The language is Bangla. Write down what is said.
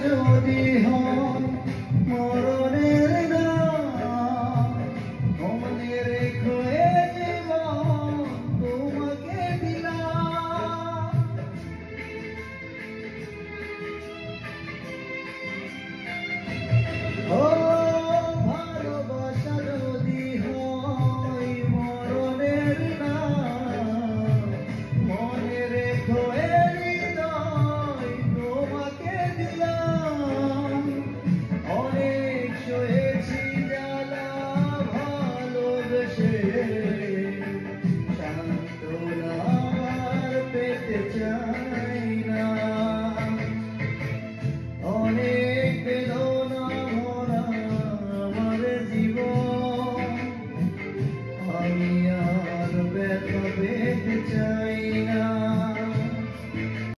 যদি হয় মরণের নাম, মনে রেখো এ জীবন তোমাকে দিলাম। ও ভালোবাসা যদি হয় মরণের নাম, মনে রেখো এ হৃদয় তোমাকে দিলাম। অনেক সয়েছি জ্বালা ভালোবেসে, সান্ত্বনা আর পেতে চাই